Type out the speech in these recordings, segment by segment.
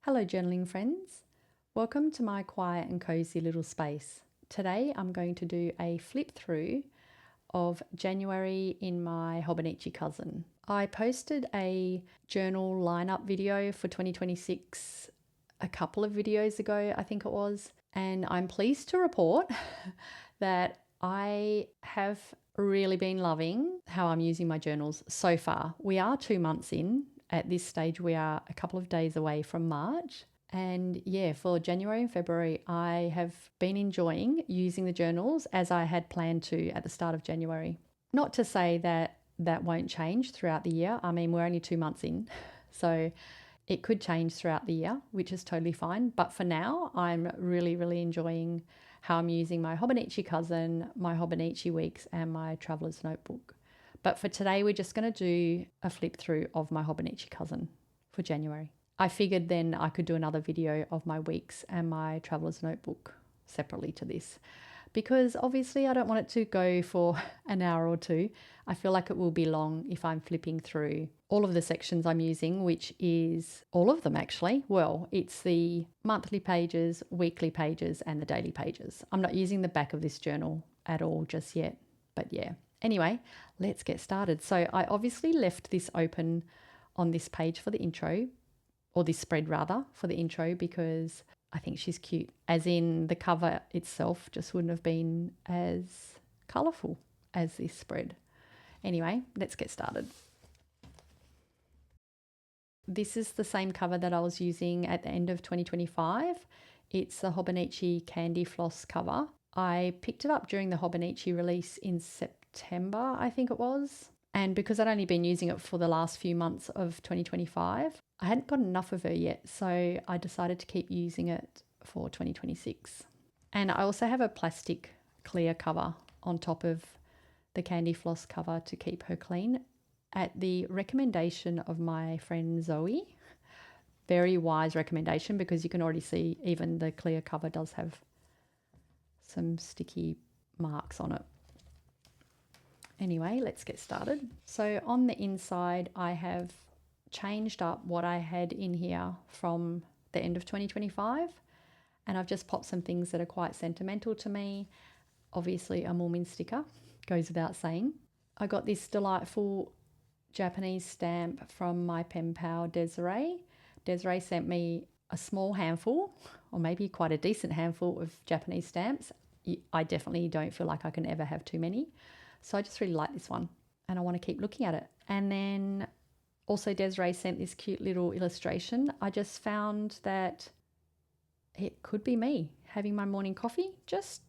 Hello journaling friends, welcome to my quiet and cozy little space. Today I'm going to do a flip through of January in my Hobonichi Cousin. I posted a journal lineup video for 2026 a couple of videos ago, I think it was, and I'm pleased to report that I have really been loving how I'm using my journals so far. We are 2 months in. At this stage, we are a couple of days away from March. And yeah, for January and February, I have been enjoying using the journals as I had planned to at the start of January. Not to say that that won't change throughout the year. I mean, we're only 2 months in, so it could change throughout the year, which is totally fine. But for now, I'm really enjoying how I'm using my Hobonichi Cousin, my Hobonichi Weeks, and my Traveler's Notebook. But for today, we're just going to do a flip through of my Hobonichi Cousin for January. I figured then I could do another video of my weeks and my Traveler's Notebook separately to this, because obviously I don't want it to go for an hour or two. I feel like it will be long if I'm flipping through all of the sections I'm using, which is all of them actually. Well, it's the monthly pages, weekly pages, and the daily pages. I'm not using the back of this journal at all just yet, but yeah. Anyway, let's get started. So I obviously left this open on this page for the intro, or this spread rather, for the intro, because I think she's cute. As in the cover itself just wouldn't have been as colourful as this spread. Anyway, let's get started. This is the same cover that I was using at the end of 2025. It's the Hobonichi Candy Floss cover. I picked it up during the Hobonichi release in September, I think it was. And because I'd only been using it for the last few months of 2025, I hadn't got enough of her yet. So I decided to keep using it for 2026. And I also have a plastic clear cover on top of the Candy Floss cover to keep her clean at the recommendation of my friend Zoe. Very wise recommendation, because you can already see even the clear cover does have some sticky marks on it. Anyway, let's get started. So on the inside, I have changed up what I had in here from the end of 2025, and I've just popped some things that are quite sentimental to me. Obviously a Moomin sticker, goes without saying. I got this delightful Japanese stamp from my pen pal Desiree. Desiree sent me a small handful, or maybe quite a decent handful of Japanese stamps. I definitely don't feel like I can ever have too many. So I just really like this one and I want to keep looking at it. And then also Desiree sent this cute little illustration. I just found that it could be me having my morning coffee, just,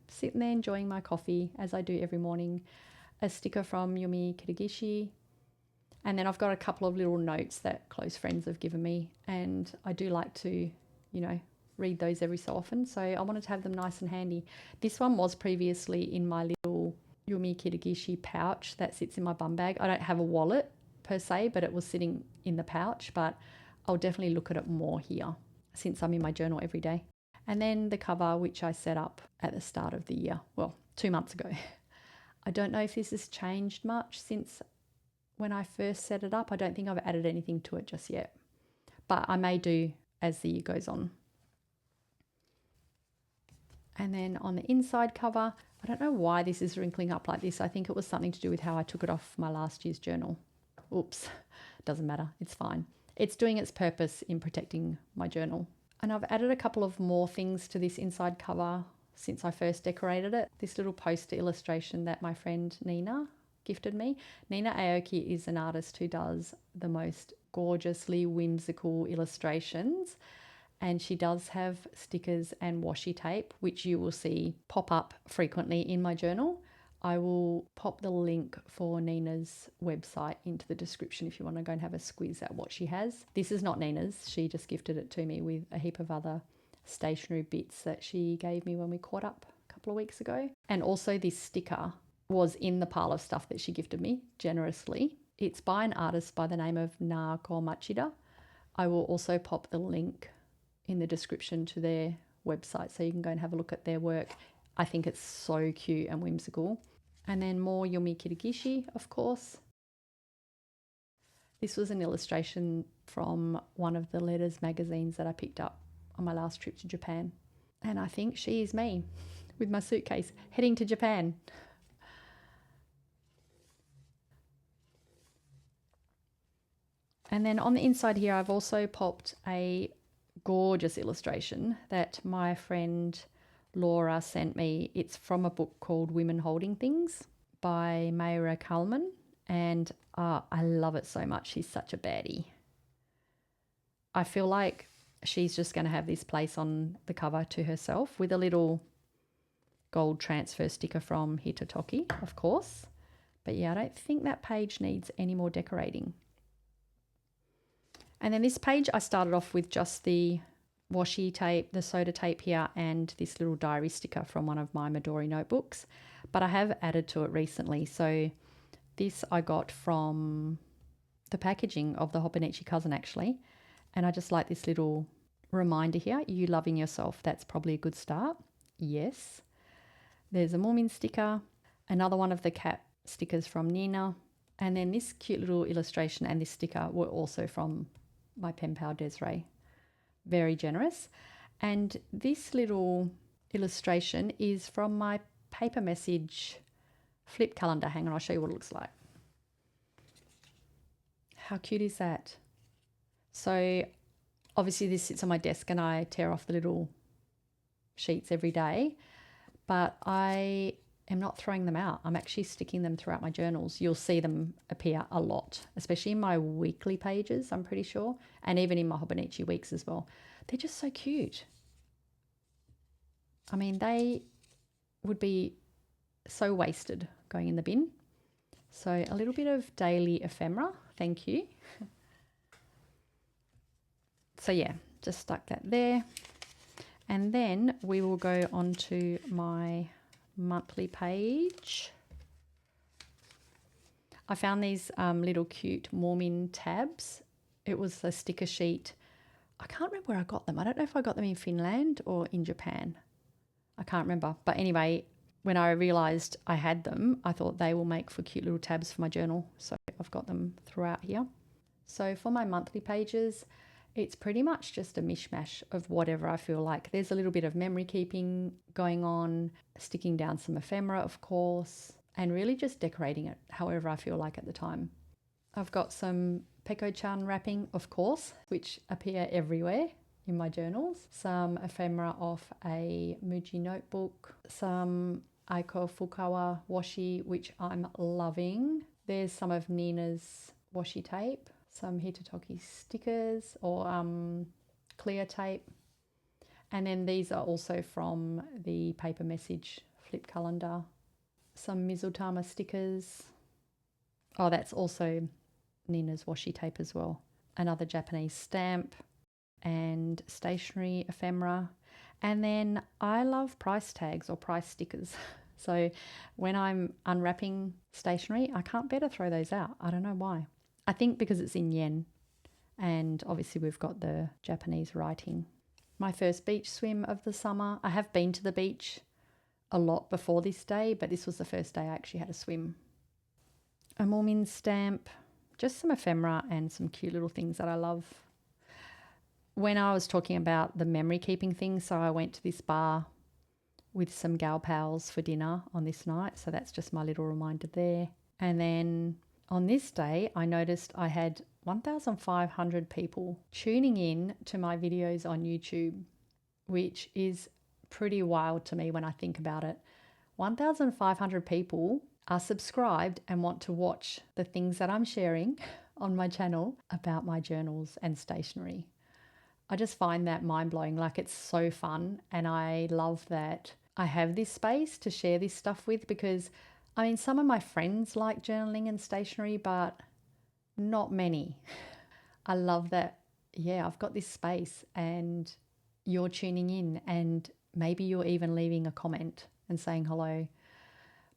sitting there enjoying my coffee as I do every morning. A sticker from Yumi Kitagishi. And then I've got a couple of little notes that close friends have given me. And I do like to, read those every so often. So I wanted to have them nice and handy. This one was previously in my little Yumi Kitagishi pouch that sits in my bum bag. I don't have a wallet per se, but it was sitting in the pouch. But I'll definitely look at it more here since I'm in my journal every day. And then the cover, which I set up at the start of the year. Well, 2 months ago. I don't know if this has changed much since when I first set it up. I don't think I've added anything to it just yet, but I may do as the year goes on. And then on the inside cover, I don't know why this is wrinkling up like this. I think it was something to do with how I took it off my last year's journal. Oops, doesn't matter, it's fine. It's doing its purpose in protecting my journal. And I've added a couple of more things to this inside cover since I first decorated it. This little poster illustration that my friend Nina gifted me. Nina Aoki is an artist who does the most gorgeously whimsical illustrations, and she does have stickers and washi tape, which you will see pop up frequently in my journal. I will pop the link for Nina's website into the description if you want to go and have a squiz at what she has. This is not Nina's. She just gifted it to me with a heap of other stationery bits that she gave me when we caught up a couple of weeks ago. And also this sticker was in the pile of stuff that she gifted me generously. It's by an artist by the name of Naoko Machida. I will also pop the link in the description to their website so you can go and have a look at their work. I think it's so cute and whimsical. And then more Yumi Kitagishi, of course. This was an illustration from one of the letters magazines that I picked up on my last trip to Japan. And I think she is me with my suitcase heading to Japan. And then on the inside here, I've also popped a gorgeous illustration that my friend Laura sent me. It's from a book called Women Holding Things by Mayra Kalman. And I love it so much. She's such a baddie. I feel like she's just going to have this place on the cover to herself with a little gold transfer sticker from Hitotaki, of course. But yeah, I don't think that page needs any more decorating. And then this page, I started off with just the washi tape, the soda tape here, and this little diary sticker from one of my Midori notebooks. But I have added to it recently. So this I got from the packaging of the Hobonichi Cousin, actually. And I just like this little reminder here. You loving yourself. That's probably a good start. Yes. There's a Moomin sticker. Another one of the cat stickers from Nina. And then this cute little illustration and this sticker were also from my pen pal Desiree. Very generous. And this little illustration is from my paper message flip calendar. Hang on, I'll show you what it looks like. How cute is that? So obviously this sits on my desk and I tear off the little sheets every day, but I am not throwing them out. I'm actually sticking them throughout my journals. You'll see them appear a lot, especially in my weekly pages, I'm pretty sure, and even in my Hobonichi weeks as well. They're just so cute. I mean, they would be so wasted going in the bin. So a little bit of daily ephemera, thank you. So yeah, just stuck that there. And then we will go on to my monthly page. I found these little cute Moomin tabs. It was a sticker sheet. I can't remember where I got them. I don't know if I got them in Finland or in Japan. I can't remember. But anyway, when I realised I had them, I thought they will make for cute little tabs for my journal. So I've got them throughout here. So for my monthly pages, it's pretty much just a mishmash of whatever I feel like. There's a little bit of memory keeping going on, sticking down some ephemera, of course, and really just decorating it however I feel like at the time. I've got some Peko-chan wrapping, of course, which appear everywhere in my journals. Some ephemera off a Muji notebook. Some Aiko Fukawa washi, which I'm loving. There's some of Nina's washi tape. Some Hitotaki stickers or clear tape. And then these are also from the paper message flip calendar. Some Mizutama stickers. Oh, that's also Nina's washi tape as well. Another Japanese stamp and stationery ephemera. And then I love price tags or price stickers. So when I'm unwrapping stationery, I can't bear to throw those out. I don't know why. I think because it's in yen, and obviously we've got the Japanese writing. My first beach swim of the summer. I have been to the beach a lot before this day, but this was the first day I actually had a swim. A Moomin stamp, just some ephemera and some cute little things that I love. When I was talking about the memory keeping thing, so I went to this bar with some gal pals for dinner on this night, so that's just my little reminder there. And then on this day, I noticed I had 1,500 people tuning in to my videos on YouTube, which is pretty wild to me when I think about it. 1,500 people are subscribed and want to watch the things that I'm sharing on my channel about my journals and stationery. I just find that mind-blowing. Like, it's so fun, and I love that I have this space to share this stuff with, because I mean, some of my friends like journaling and stationery, but not many. I love that, yeah, I've got this space and you're tuning in, and maybe you're even leaving a comment and saying hello.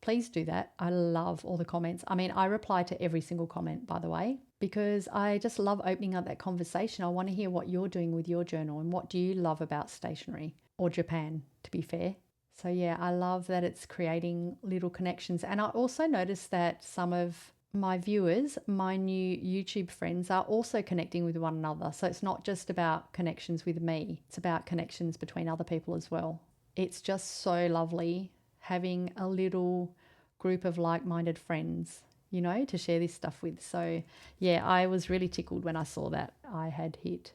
Please do that. I love all the comments. I mean, I reply to every single comment, by the way, because I just love opening up that conversation. I want to hear what you're doing with your journal and what do you love about stationery, or Japan, to be fair. So yeah, I love that it's creating little connections. And I also noticed that some of my viewers, my new YouTube friends are also connecting with one another. So it's not just about connections with me, it's about connections between other people as well. It's just so lovely having a little group of like-minded friends, you know, to share this stuff with. So yeah, I was really tickled when I saw that I had hit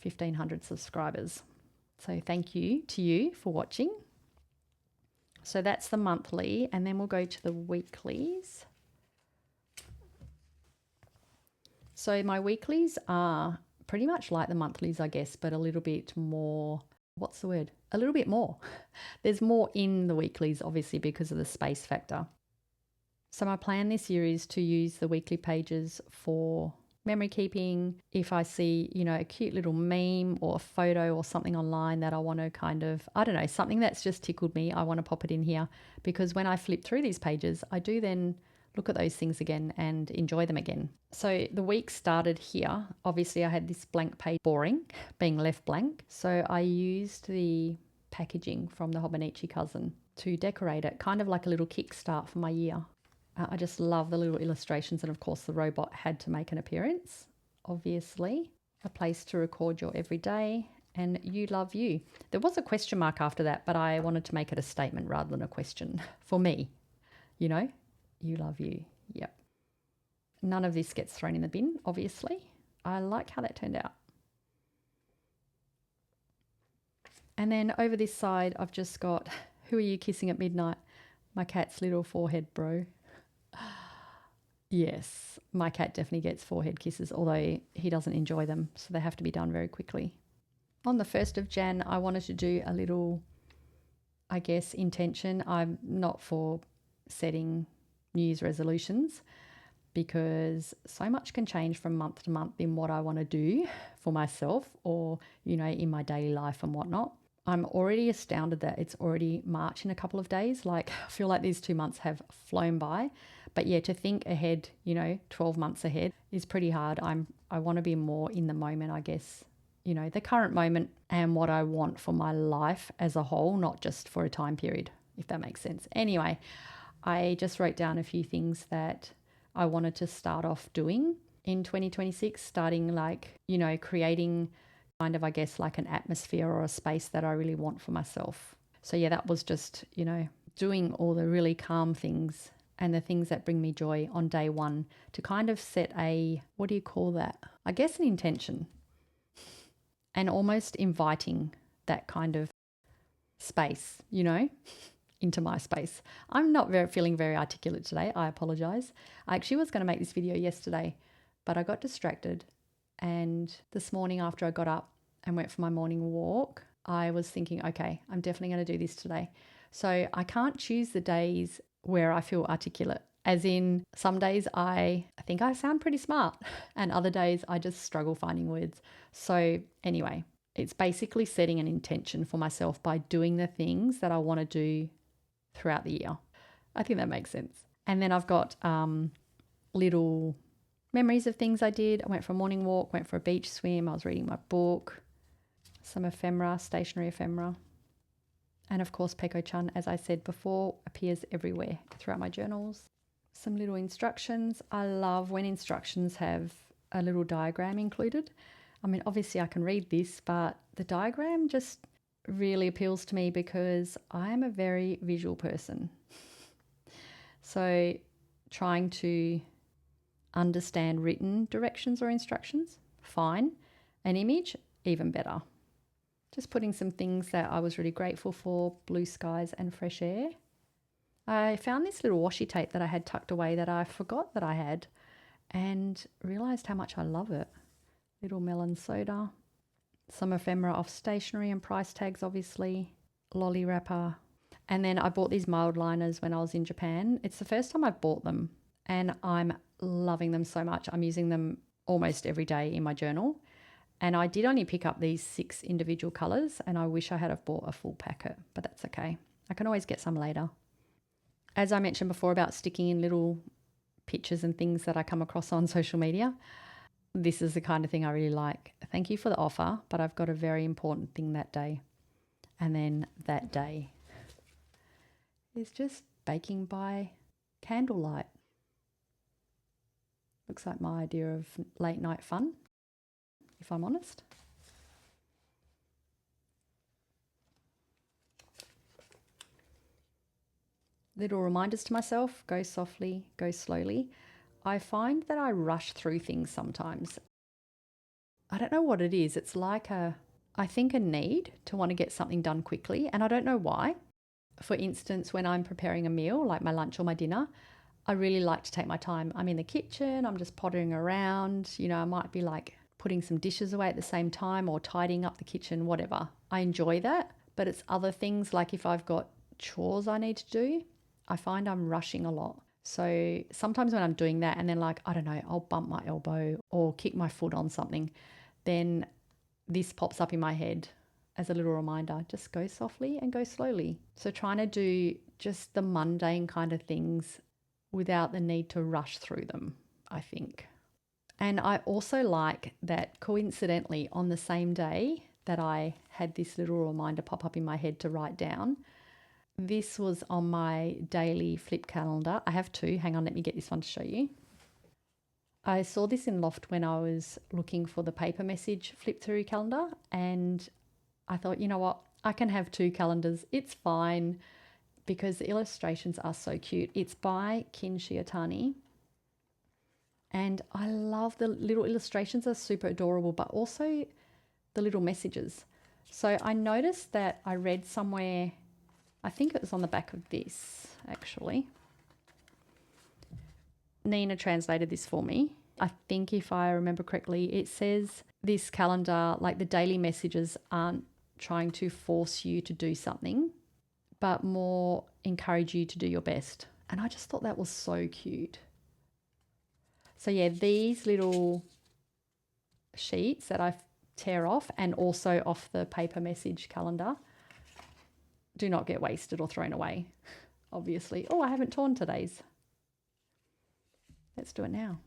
1,500 subscribers. So thank you to you for watching. So that's the monthly, and then we'll go to the weeklies. So my weeklies are pretty much like the monthlies, I guess, but a little bit more, what's the word? A little bit more. There's more in the weeklies, obviously, because of the space factor. So my plan this year is to use the weekly pages for memory keeping. If I see, you know, a cute little meme or a photo or something online that I want to kind of, I don't know, something that's just tickled me, I want to pop it in here, because when I flip through these pages, I do then look at those things again and enjoy them again. So the week started here. Obviously I had this blank page, boring, being left blank. So I used the packaging from the Hobonichi Cousin to decorate it, kind of like a little kickstart for my year. I just love the little illustrations, and of course the robot had to make an appearance, obviously. A place to record your everyday, and you love you. There was a question mark after that, but I wanted to make it a statement rather than a question for me, you know. You love you. Yep. None of this gets thrown in the bin, obviously. I like how that turned out. And then over this side, I've just got, who are you kissing at midnight? My cat's little forehead, bro. Yes, my cat definitely gets forehead kisses, although he doesn't enjoy them, so they have to be done very quickly. On the 1st of Jan, I wanted to do a little, I guess, intention. I'm not for setting New Year's resolutions, because so much can change from month to month in what I want to do for myself, or, you know, in my daily life and whatnot. I'm already astounded that it's already March in a couple of days. Like, I feel like these 2 months have flown by. But yeah, to think ahead, you know, 12 months ahead is pretty hard. I want to be more in the moment, I guess, you know, the current moment and what I want for my life as a whole, not just for a time period, if that makes sense. Anyway, I just wrote down a few things that I wanted to start off doing in 2026, starting like, you know, creating kind of, I guess, like an atmosphere or a space that I really want for myself. So yeah, that was just, you know, doing all the really calm things and the things that bring me joy on day one, to kind of set a, what do you call that? I guess an intention, and almost inviting that kind of space, you know, into my space. I'm not feeling very articulate today. I apologize. I actually was going to make this video yesterday, but I got distracted. And this morning after I got up and went for my morning walk, I was thinking, okay, I'm definitely going to do this today. So I can't choose the days where I feel articulate. As in, some days I think I sound pretty smart, and other days I just struggle finding words. So anyway, it's basically setting an intention for myself by doing the things that I want to do throughout the year. I think that makes sense. And then I've got little memories of things I did. I went for a morning walk, went for a beach swim, I was reading my book, some ephemera, stationary ephemera. And of course, Peko-chan, as I said before, appears everywhere throughout my journals. Some little instructions. I love when instructions have a little diagram included. I mean, obviously I can read this, but the diagram just really appeals to me because I am a very visual person. So trying to understand written directions or instructions, fine. An image, even better. Just putting some things that I was really grateful for, blue skies and fresh air. I found this little washi tape that I had tucked away that I forgot that I had, and realised how much I love it. Little melon soda. Some ephemera off stationery and price tags, obviously. Lolly wrapper. And then I bought these mild liners when I was in Japan. It's the first time I've bought them, and I'm loving them so much. I'm using them almost every day in my journal. And I did only pick up these 6 individual colours, and I wish I had have bought a full packet, but that's okay. I can always get some later. As I mentioned before about sticking in little pictures and things that I come across on social media, this is the kind of thing I really like. Thank you for the offer, but I've got a very important thing that day. And then that day is just baking by candlelight. Looks like my idea of late night fun, if I'm honest. Little reminders to myself, go softly, go slowly. I find that I rush through things sometimes. I don't know what it is. It's like I think a need to want to get something done quickly, and I don't know why. For instance, when I'm preparing a meal, like my lunch or my dinner, I really like to take my time. I'm in the kitchen, I'm just pottering around. I might be like putting some dishes away at the same time or tidying up the kitchen, whatever. I enjoy that, but it's other things like if I've got chores I need to do, I find I'm rushing a lot. So sometimes when I'm doing that and then like, I don't know, I'll bump my elbow or kick my foot on something, then this pops up in my head as a little reminder, just go softly and go slowly. So trying to do just the mundane kind of things without the need to rush through them, I think. And I also like that coincidentally on the same day that I had this little reminder pop up in my head to write down, this was on my daily flip calendar. I have two. Hang on, let me get this one to show you. I saw this in Loft when I was looking for the paper message flip through calendar, and I thought, you know what, I can have two calendars. It's fine because the illustrations are so cute. It's by Shiotani, and I love the little illustrations, are super adorable, but also the little messages. So I noticed that I read somewhere, I think it was on the back of this actually. Nina translated this for me. I think if I remember correctly, it says this calendar, like the daily messages aren't trying to force you to do something, but more encourage you to do your best. And I just thought that was so cute. So yeah, these little sheets that I tear off and also off the paper message calendar do not get wasted or thrown away, obviously. Oh, I haven't torn today's. Let's do it now.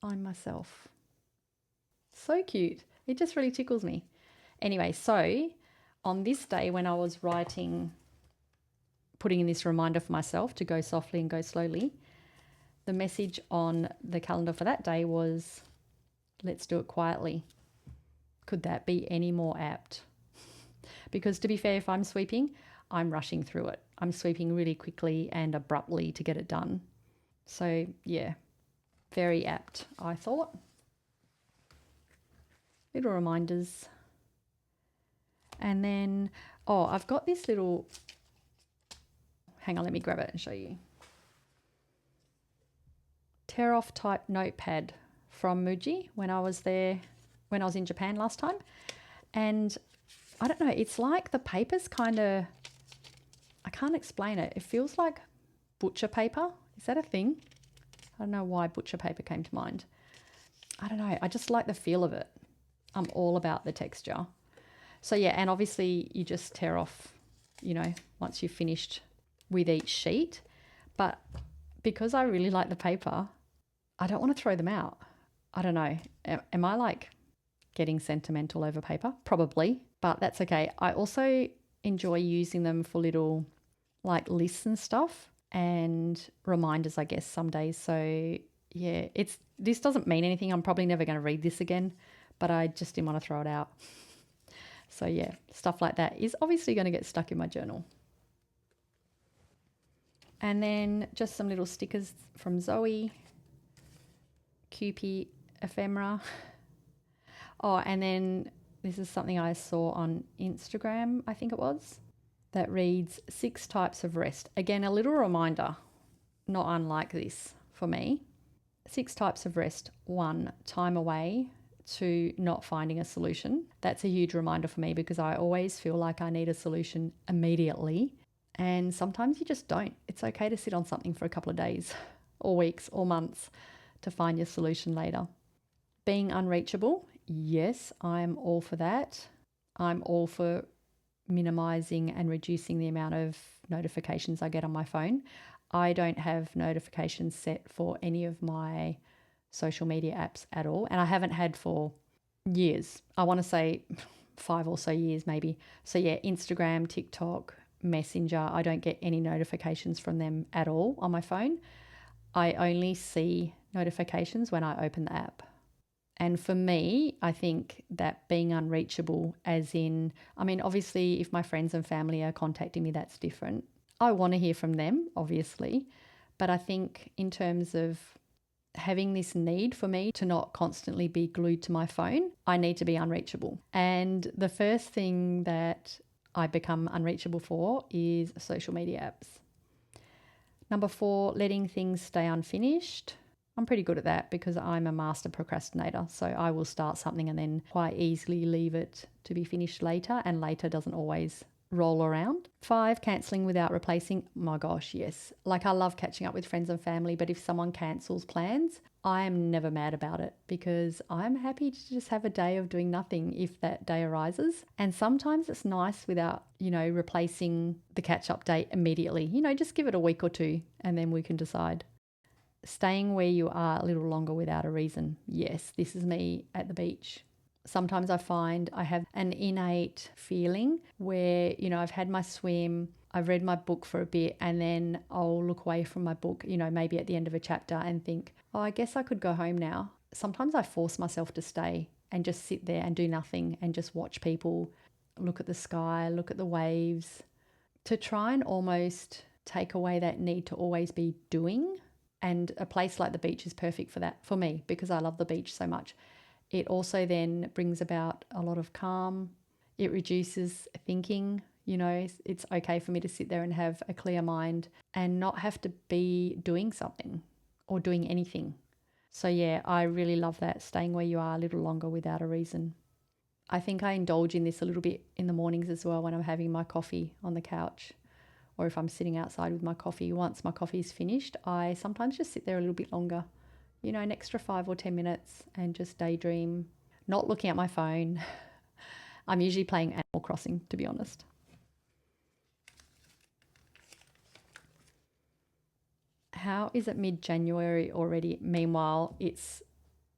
I'm myself. So cute. It just really tickles me. Anyway, so on this day when I was writing, putting in this reminder for myself to go softly and go slowly, the message on the calendar for that day was, let's do it quietly. Could that be any more apt? Because to be fair, if I'm sweeping, I'm rushing through it. I'm sweeping really quickly and abruptly to get it done. So yeah, very apt, I thought. Little reminders. And then, oh, I've got this little, hang on, let me grab it and show you. Tear off type notepad from Muji when I was there, when I was in Japan last time. And I don't know, it's like the paper's kind of, I can't explain it. It feels like butcher paper. Is that a thing? I don't know why butcher paper came to mind. I don't know. I just like the feel of it. I'm all about the texture. So yeah, and obviously you just tear off, once you've finished with each sheet. But because I really like the paper, I don't want to throw them out. I don't know. Am I like getting sentimental over paper? Probably, but that's okay. I also enjoy using them for little like lists and stuff and reminders, I guess, some days. So yeah, this doesn't mean anything. I'm probably never going to read this again, but I just didn't want to throw it out. So yeah, stuff like that is obviously going to get stuck in my journal. And then just some little stickers from Zoe, Kewpie ephemera. Oh, and then this is something I saw on Instagram, I think it was, that reads 6 types of rest. Again, a little reminder, not unlike this for me. 6 types of rest. 1, time away. 2, not finding a solution. That's a huge reminder for me because I always feel like I need a solution immediately. And sometimes you just don't. It's okay to sit on something for a couple of days or weeks or months to find your solution later. Being unreachable. Yes, I'm all for that. I'm all for minimizing and reducing the amount of notifications I get on my phone. I don't have notifications set for any of my social media apps at all, and I haven't had for years. I want to say 5 or so years maybe. So yeah, Instagram, TikTok, Messenger. I don't get any notifications from them at all on my phone. I only see notifications when I open the app. And for me, I think that being unreachable, as in, I mean, obviously, if my friends and family are contacting me, that's different. I want to hear from them, obviously. But I think in terms of having this need for me to not constantly be glued to my phone, I need to be unreachable. And the first thing that I become unreachable for is social media apps. Number 4, letting things stay unfinished. I'm pretty good at that because I'm a master procrastinator. So I will start something and then quite easily leave it to be finished later, and later doesn't always roll around. 5, cancelling without replacing. My gosh, yes. Like, I love catching up with friends and family, but if someone cancels plans, I am never mad about it because I'm happy to just have a day of doing nothing if that day arises. And sometimes it's nice without, replacing the catch-up date immediately. Just give it a week or two and then we can decide. Staying where you are a little longer without a reason. Yes, this is me at the beach. Sometimes I find I have an innate feeling where, I've had my swim, I've read my book for a bit, and then I'll look away from my book, maybe at the end of a chapter and think, oh, I guess I could go home now. Sometimes I force myself to stay and just sit there and do nothing and just watch people, look at the sky, look at the waves, to try and almost take away that need to always be doing. And a place like the beach is perfect for that, for me, because I love the beach so much. It also then brings about a lot of calm. It reduces thinking. It's okay for me to sit there and have a clear mind and not have to be doing something or doing anything. So yeah, I really love that, staying where you are a little longer without a reason. I think I indulge in this a little bit in the mornings as well when I'm having my coffee on the couch, or if I'm sitting outside with my coffee. Once my coffee is finished, I sometimes just sit there a little bit longer, an extra 5 or 10 minutes, and just daydream, not looking at my phone. I'm usually playing Animal Crossing, to be honest. How is it mid-January already? Meanwhile,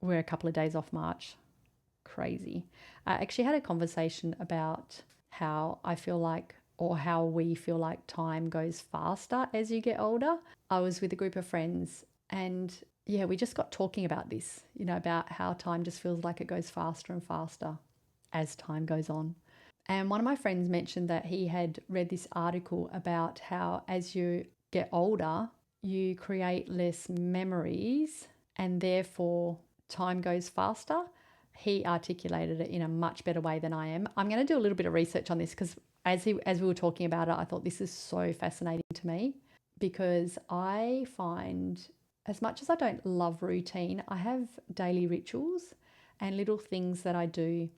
we're a couple of days off March. Crazy. I actually had a conversation about how I feel like, or how we feel like, time goes faster as you get older. I was with a group of friends and yeah, we just got talking about this, about how time just feels like it goes faster and faster as time goes on. And one of my friends mentioned that he had read this article about how as you get older, you create less memories and therefore time goes faster. He articulated it in a much better way than I am. I'm going to do a little bit of research on this because as we were talking about it, I thought this is so fascinating to me, because I find, as much as I don't love routine, I have daily rituals and little things that I do.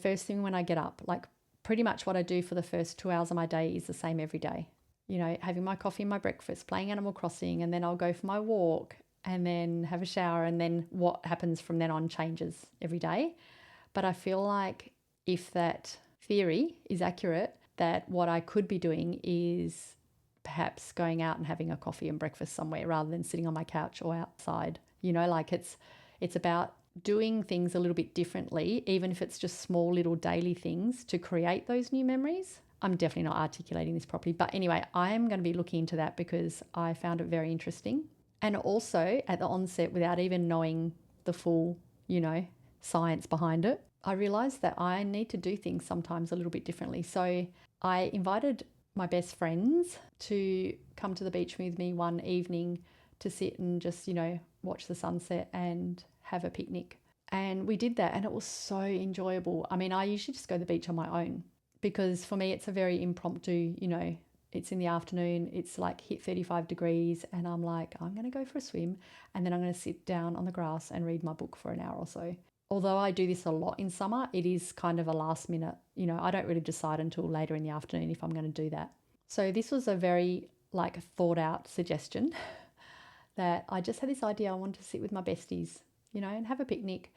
First thing when I get up, like pretty much what I do for the first 2 hours of my day is the same every day. Having my coffee and my breakfast, playing Animal Crossing, and then I'll go for my walk and then have a shower, and then what happens from then on changes every day. But I feel like if that theory is accurate, that what I could be doing is perhaps going out and having a coffee and breakfast somewhere rather than sitting on my couch or outside. Like it's about doing things a little bit differently, even if it's just small little daily things to create those new memories. I'm definitely not articulating this properly. But anyway, I am going to be looking into that because I found it very interesting. And also at the onset, without even knowing the full, science behind it, I realized that I need to do things sometimes a little bit differently. So I invited my best friends to come to the beach with me one evening to sit and just, watch the sunset and have a picnic. And we did that and it was so enjoyable. I mean, I usually just go to the beach on my own because for me it's a very impromptu, it's in the afternoon, it's like hit 35 degrees and I'm like, I'm going to go for a swim and then I'm going to sit down on the grass and read my book for an hour or so. Although I do this a lot in summer, it is kind of a last minute, I don't really decide until later in the afternoon if I'm going to do that. So this was a very thought out suggestion that I just had this idea. I wanted to sit with my besties, and have a picnic,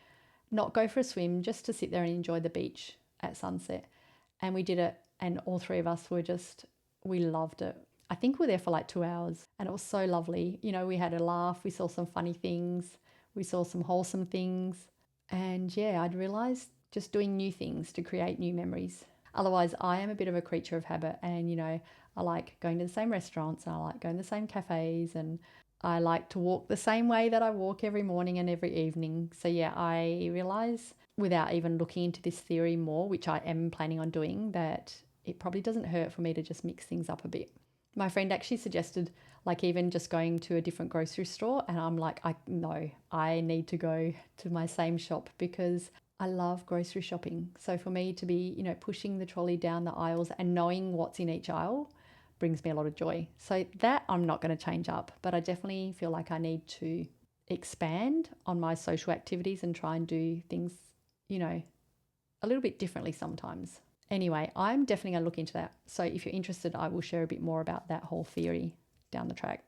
not go for a swim, just to sit there and enjoy the beach at sunset. And we did it and all three of us we loved it. I think we were there for 2 hours and it was so lovely. We had a laugh, we saw some funny things, we saw some wholesome things. And yeah, I'd realised just doing new things to create new memories. Otherwise, I am a bit of a creature of habit and, I like going to the same restaurants, and I like going to the same cafes, and I like to walk the same way that I walk every morning and every evening. So yeah, I realize without even looking into this theory more, which I am planning on doing, that it probably doesn't hurt for me to just mix things up a bit. My friend actually suggested like even just going to a different grocery store, and I'm like, I need to go to my same shop because I love grocery shopping. So for me to be, pushing the trolley down the aisles and knowing what's in each aisle brings me a lot of joy. So that I'm not going to change up, but I definitely feel like I need to expand on my social activities and try and do things, a little bit differently sometimes. Anyway, I'm definitely going to look into that. So if you're interested, I will share a bit more about that whole theory down the track.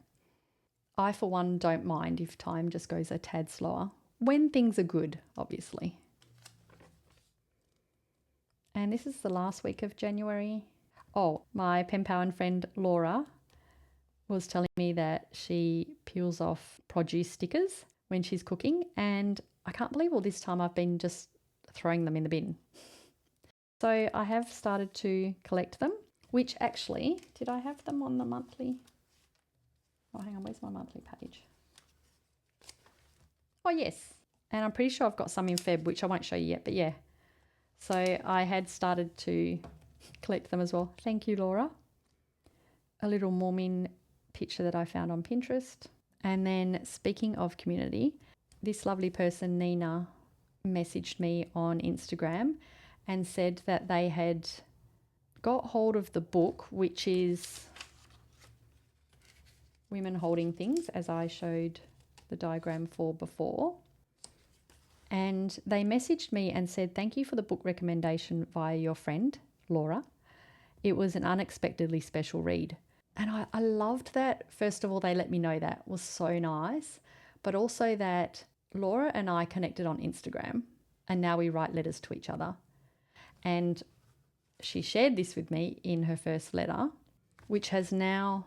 I, for one, don't mind if time just goes a tad slower when things are good, obviously. And this is the last week of January. Oh, my pen pal and friend Laura was telling me that she peels off produce stickers when she's cooking, and I can't believe all this time I've been just throwing them in the bin. So I have started to collect them, which actually, did I have them on the monthly? Oh, hang on, where's my monthly page? Oh, yes. And I'm pretty sure I've got some in Feb, which I won't show you yet, but yeah. So I had started to collect them as well. Thank you, Laura. A little Mormon picture that I found on Pinterest. And then speaking of community, this lovely person, Nina, messaged me on Instagram and said that they had got hold of the book, which is Women Holding Things, as I showed the diagram for before. And they messaged me and said, thank you for the book recommendation via your friend, Laura. It was an unexpectedly special read. And I loved that. First of all, they let me know that was so nice, but also that Laura and I connected on Instagram and now we write letters to each other. And she shared this with me in her first letter, which has now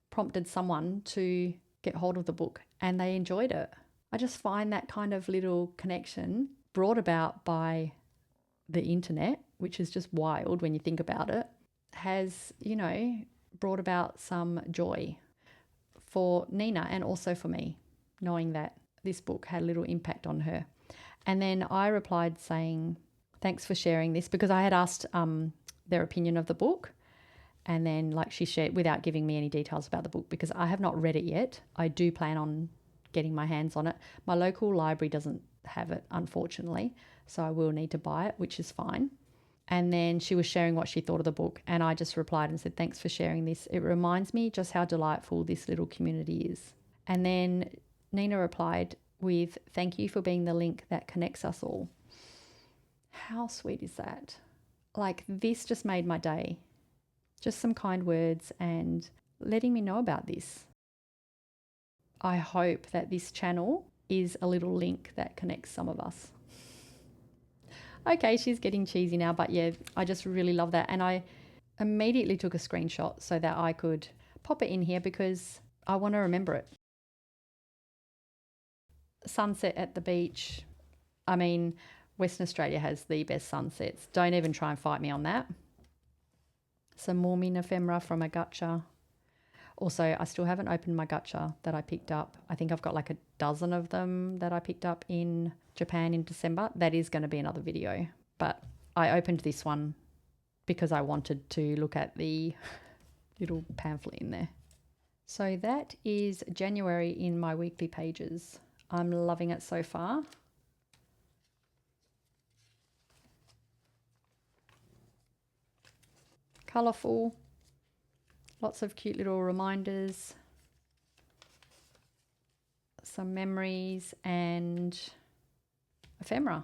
prompted someone to get hold of the book, and they enjoyed it. I just find that kind of little connection brought about by the internet, which is just wild when you think about it, has, brought about some joy for Nina and also for me, knowing that this book had a little impact on her. And then I replied saying, thanks for sharing this, because I had asked their opinion of the book. And then she shared without giving me any details about the book, because I have not read it yet. I do plan on getting my hands on it. My local library doesn't have it, unfortunately, so I will need to buy it, which is fine. And then she was sharing what she thought of the book, and I just replied and said, thanks for sharing this. It reminds me just how delightful this little community is. And then Nina replied with, thank you for being the link that connects us all. How sweet is that? This just made my day. Just some kind words and letting me know about this. I hope that this channel is a little link that connects some of us. Okay, she's getting cheesy now, but yeah, I just really love that. And I immediately took a screenshot so that I could pop it in here because I want to remember it. Sunset at the beach. I mean, Western Australia has the best sunsets. Don't even try and fight me on that. Some Mormon ephemera from a gutcha. Also, I still haven't opened my gutcha that I picked up. I think I've got a dozen of them that I picked up in Japan in December. That is going to be another video. But I opened this one because I wanted to look at the little pamphlet in there. So that is January in my weekly pages. I'm loving it so far. Colourful. Lots of cute little reminders, some memories and ephemera.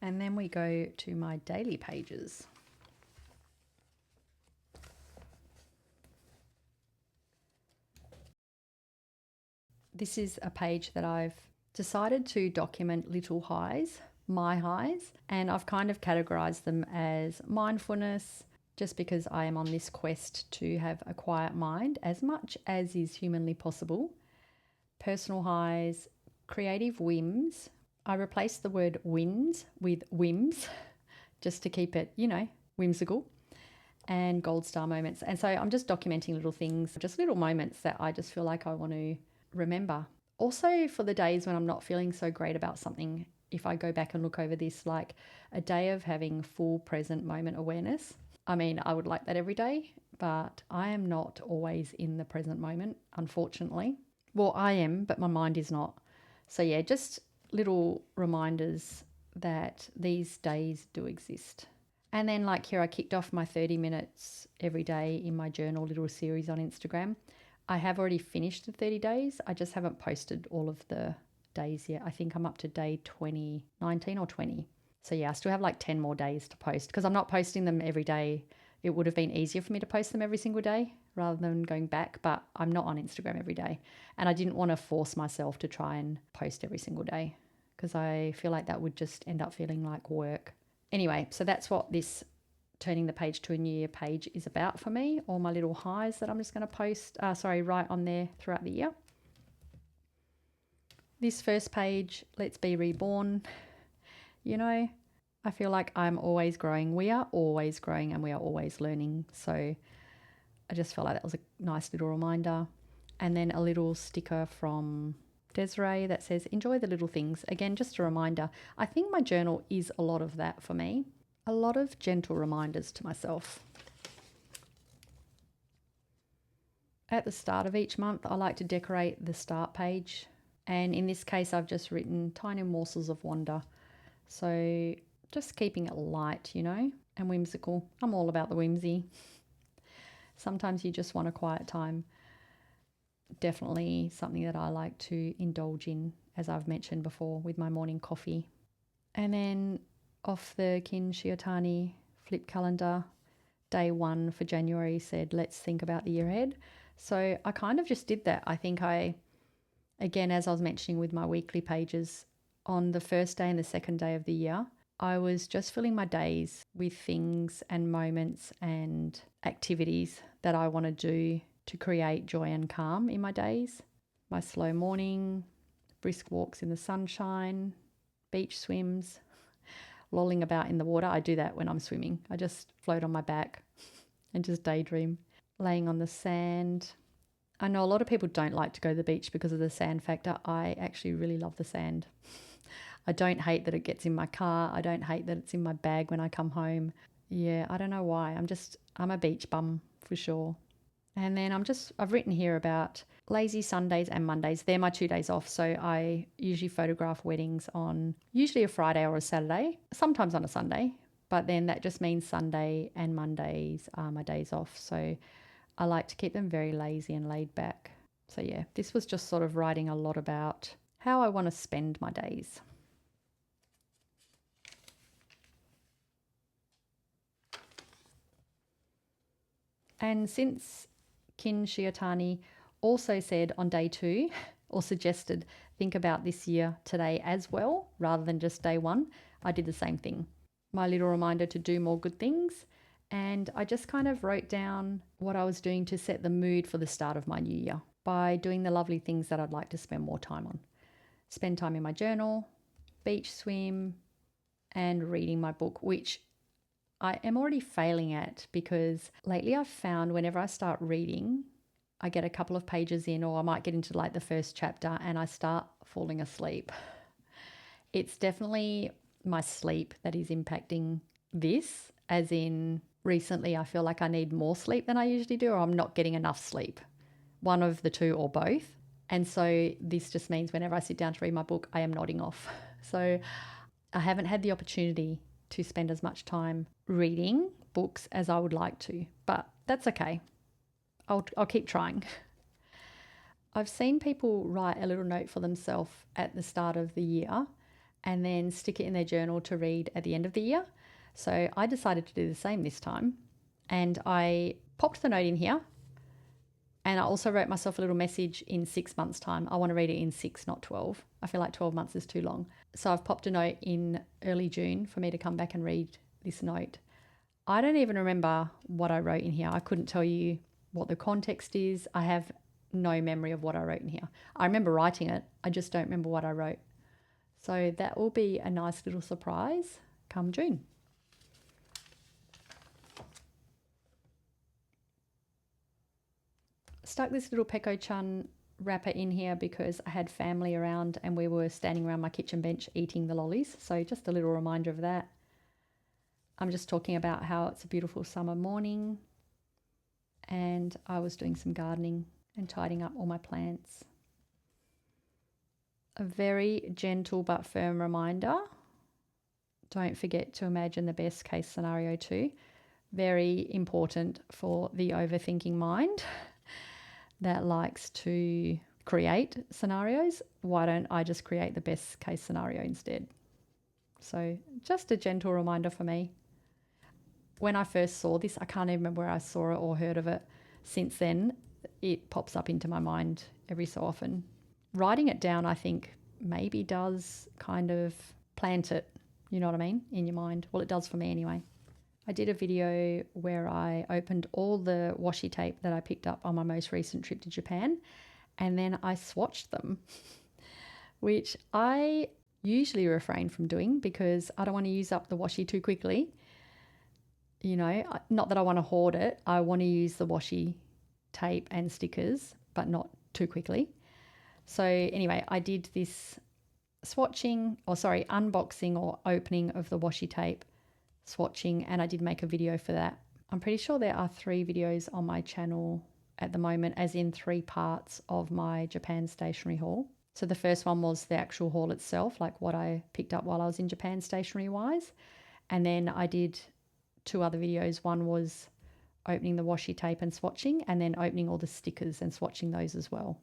And then we go to my daily pages. This is a page that I've decided to document little highs, my highs, and I've kind of categorized them as mindfulness, just because I am on this quest to have a quiet mind as much as is humanly possible, personal highs, creative whims, I replaced the word wins with whims just to keep it, whimsical, and gold star moments. And so I'm just documenting little things, just little moments that I just feel like I want to remember. Also, for the days when I'm not feeling so great about something, if I go back and look over this, like a day of having full present moment awareness. I mean, I would like that every day, but I am not always in the present moment, unfortunately. Well, I am, but my mind is not. So yeah, just little reminders that these days do exist. And then like here, I kicked off my 30 minutes every day in my journal little series on Instagram. I have already finished the 30 days. I just haven't posted all of the days yet. I think I'm up to day 20, 19 or 20. So yeah, I still have like 10 more days to post because I'm not posting them every day. It would have been easier for me to post them every single day rather than going back, but I'm not on Instagram every day. And I didn't want to force myself to try and post every single day because I feel like that would just end up feeling like work. Anyway, so that's what this turning the page to a new year page is about for me. All my little highs that I'm just going to post, write on there throughout the year. This first page, let's be reborn. I feel like I'm always growing. We are always growing and we are always learning. So I just felt like that was a nice little reminder. And then a little sticker from Desiree that says, enjoy the little things. Again, just a reminder. I think my journal is a lot of that for me. A lot of gentle reminders to myself. At the start of each month, I like to decorate the start page. And in this case, I've just written tiny morsels of wonder. So just keeping it light, and whimsical. I'm all about the whimsy. Sometimes you just want a quiet time. Definitely something that I like to indulge in, as I've mentioned before, with my morning coffee. And then off the Kin Shiotani flip calendar, day 1 for January said, let's think about the year ahead. So I kind of just did that. I think again, as I was mentioning with my weekly pages, on the first day and the second day of the year, I was just filling my days with things and moments and activities that I want to do to create joy and calm in my days. My slow morning, brisk walks in the sunshine, beach swims, lolling about in the water. I do that when I'm swimming. I just float on my back and just daydream, laying on the sand. I know a lot of people don't like to go to the beach because of the sand factor. I actually really love the sand. I don't hate that it gets in my car. I don't hate that it's in my bag when I come home. Yeah, I don't know why. I'm a beach bum for sure. And then I've written here about lazy Sundays and Mondays. They're my 2 days off. So I usually photograph weddings on usually a Friday or a Saturday, sometimes on a Sunday. But then that just means Sunday and Mondays are my days off. So I like to keep them very lazy and laid back. So yeah, this was just sort of writing a lot about how I want to spend my days. And since Kin Shiotani also said on day 2, or suggested, think about this year today as well, rather than just day 1, I did the same thing. My little reminder to do more good things. And I just kind of wrote down what I was doing to set the mood for the start of my new year by doing the lovely things that I'd like to spend more time on. Spend time in my journal, beach swim, and reading my book, which I am already failing at because lately I've found whenever I start reading, I get a couple of pages in, or I might get into like the first chapter and I start falling asleep. It's definitely my sleep that is impacting this, as in recently I feel like I need more sleep than I usually do, or I'm not getting enough sleep. One of the two or both. And so this just means whenever I sit down to read my book, I am nodding off. So I haven't had the opportunity to spend as much time reading books as I would like to, but that's okay. I'll keep trying. I've seen people write a little note for themselves at the start of the year and then stick it in their journal to read at the end of the year. So I decided to do the same this time, and I popped the note in here, and I also wrote myself a little message in 6 months' time. I want to read it in 6, not 12. I feel like 12 months is too long. So I've popped a note in early June for me to come back and read this note. I don't even remember what I wrote in here. I couldn't tell you what the context is. I have no memory of what I wrote in here. I remember writing it. I just don't remember what I wrote. So that will be a nice little surprise come June. Stuck this little Peko-chan wrapper in here because I had family around and we were standing around my kitchen bench eating the lollies. So just a little reminder of that. I'm just talking about how it's a beautiful summer morning and I was doing some gardening and tidying up all my plants. A very gentle but firm reminder. Don't forget to imagine the best case scenario too. Very important for the overthinking mind that likes to create scenarios. Why don't I just create the best case scenario instead? So just a gentle reminder for me. When I first saw this, I can't even remember where I saw it or heard of it. Since then, it pops up into my mind every so often. Writing it down, I think, maybe does kind of plant it, you know what I mean, in your mind. Well, it does for me anyway. I did a video where I opened all the washi tape that I picked up on my most recent trip to Japan, and then I swatched them, which I usually refrain from doing because I don't want to use up the washi too quickly. You know, not that I want to hoard it. I want to use the washi tape and stickers, but not too quickly. So anyway, I did this unboxing or opening of the washi tape, swatching, and I did make a video for that. I'm pretty sure there are 3 videos on my channel at the moment, as in 3 parts of my Japan stationery haul. So the first one was the actual haul itself, like what I picked up while I was in Japan stationery wise. And then I did 2 other videos. One was opening the washi tape and swatching, and then opening all the stickers and swatching those as well.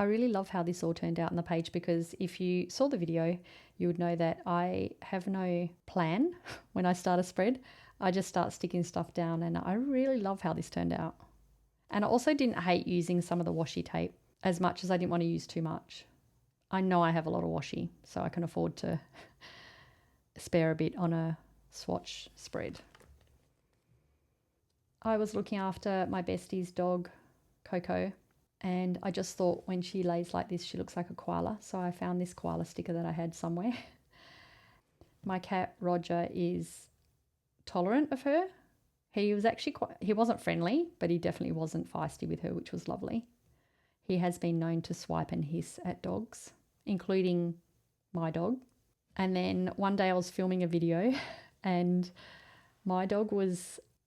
I really love how this all turned out on the page because if you saw the video, you would know that I have no plan when I start a spread. I just start sticking stuff down and I really love how this turned out. And I also didn't hate using some of the washi tape as much as I didn't want to use too much. I know I have a lot of washi, so I can afford to spare a bit on a swatch spread. I was looking after my bestie's dog, Coco, and I just thought when she lays like this, she looks like a koala. So I found this koala sticker that I had somewhere. My cat, Roger, is tolerant of her. He was actually he wasn't friendly, but he definitely wasn't feisty with her, which was lovely. He has been known to swipe and hiss at dogs, including my dog. And then one day I was filming a video and my dog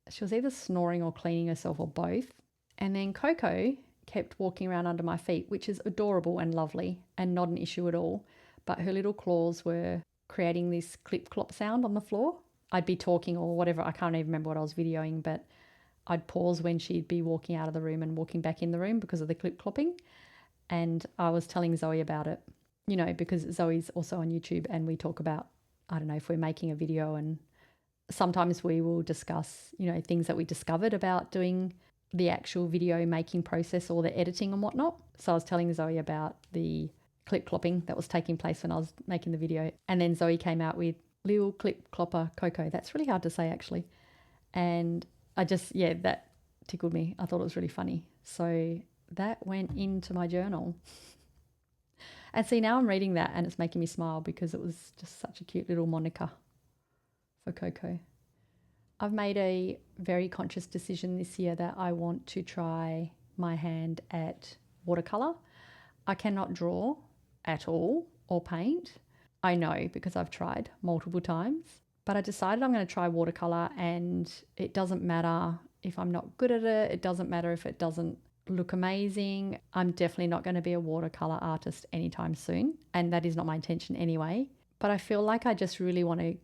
she was either snoring or cleaning herself or both. And then Coco kept walking around under my feet, which is adorable and lovely and not an issue at all. But her little claws were creating this clip-clop sound on the floor. I'd be talking or whatever. I can't even remember what I was videoing, but I'd pause when she'd be walking out of the room and walking back in the room because of the clip-clopping. And I was telling Zoe about it, you know, because Zoe's also on YouTube and we talk about, I don't know, if we're making a video, and sometimes we will discuss, you know, things that we discovered about doing the actual video making process or the editing and whatnot. So I was telling Zoe about the clip clopping that was taking place when I was making the video. And then Zoe came out with Lil Clip Clopper Coco. That's really hard to say actually. And that tickled me. I thought it was really funny. So that went into my journal. And see, now I'm reading that and it's making me smile because it was just such a cute little moniker for Coco. I've made a very conscious decision this year that I want to try my hand at watercolour. I cannot draw at all or paint. I know because I've tried multiple times, but I decided I'm going to try watercolour, and it doesn't matter if I'm not good at it. It doesn't matter if it doesn't look amazing. I'm definitely not going to be a watercolour artist anytime soon, and that is not my intention anyway. But I feel like I just really want to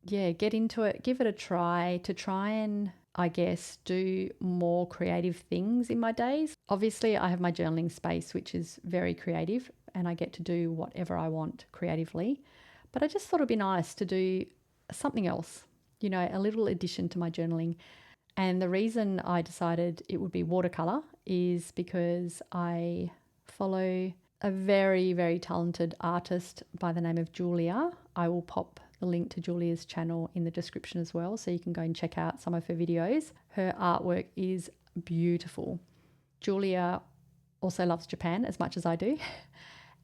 get into it, give it a try, to try and, I guess, do more creative things in my days. Obviously, I have my journaling space, which is very creative, and I get to do whatever I want creatively. But I just thought it'd be nice to do something else, you know, a little addition to my journaling. And the reason I decided it would be watercolour is because I follow a very, very talented artist by the name of Julia. I will pop the link to Julia's channel in the description as well, so you can go and check out some of her videos. Her artwork is beautiful. Julia also loves Japan as much as I do.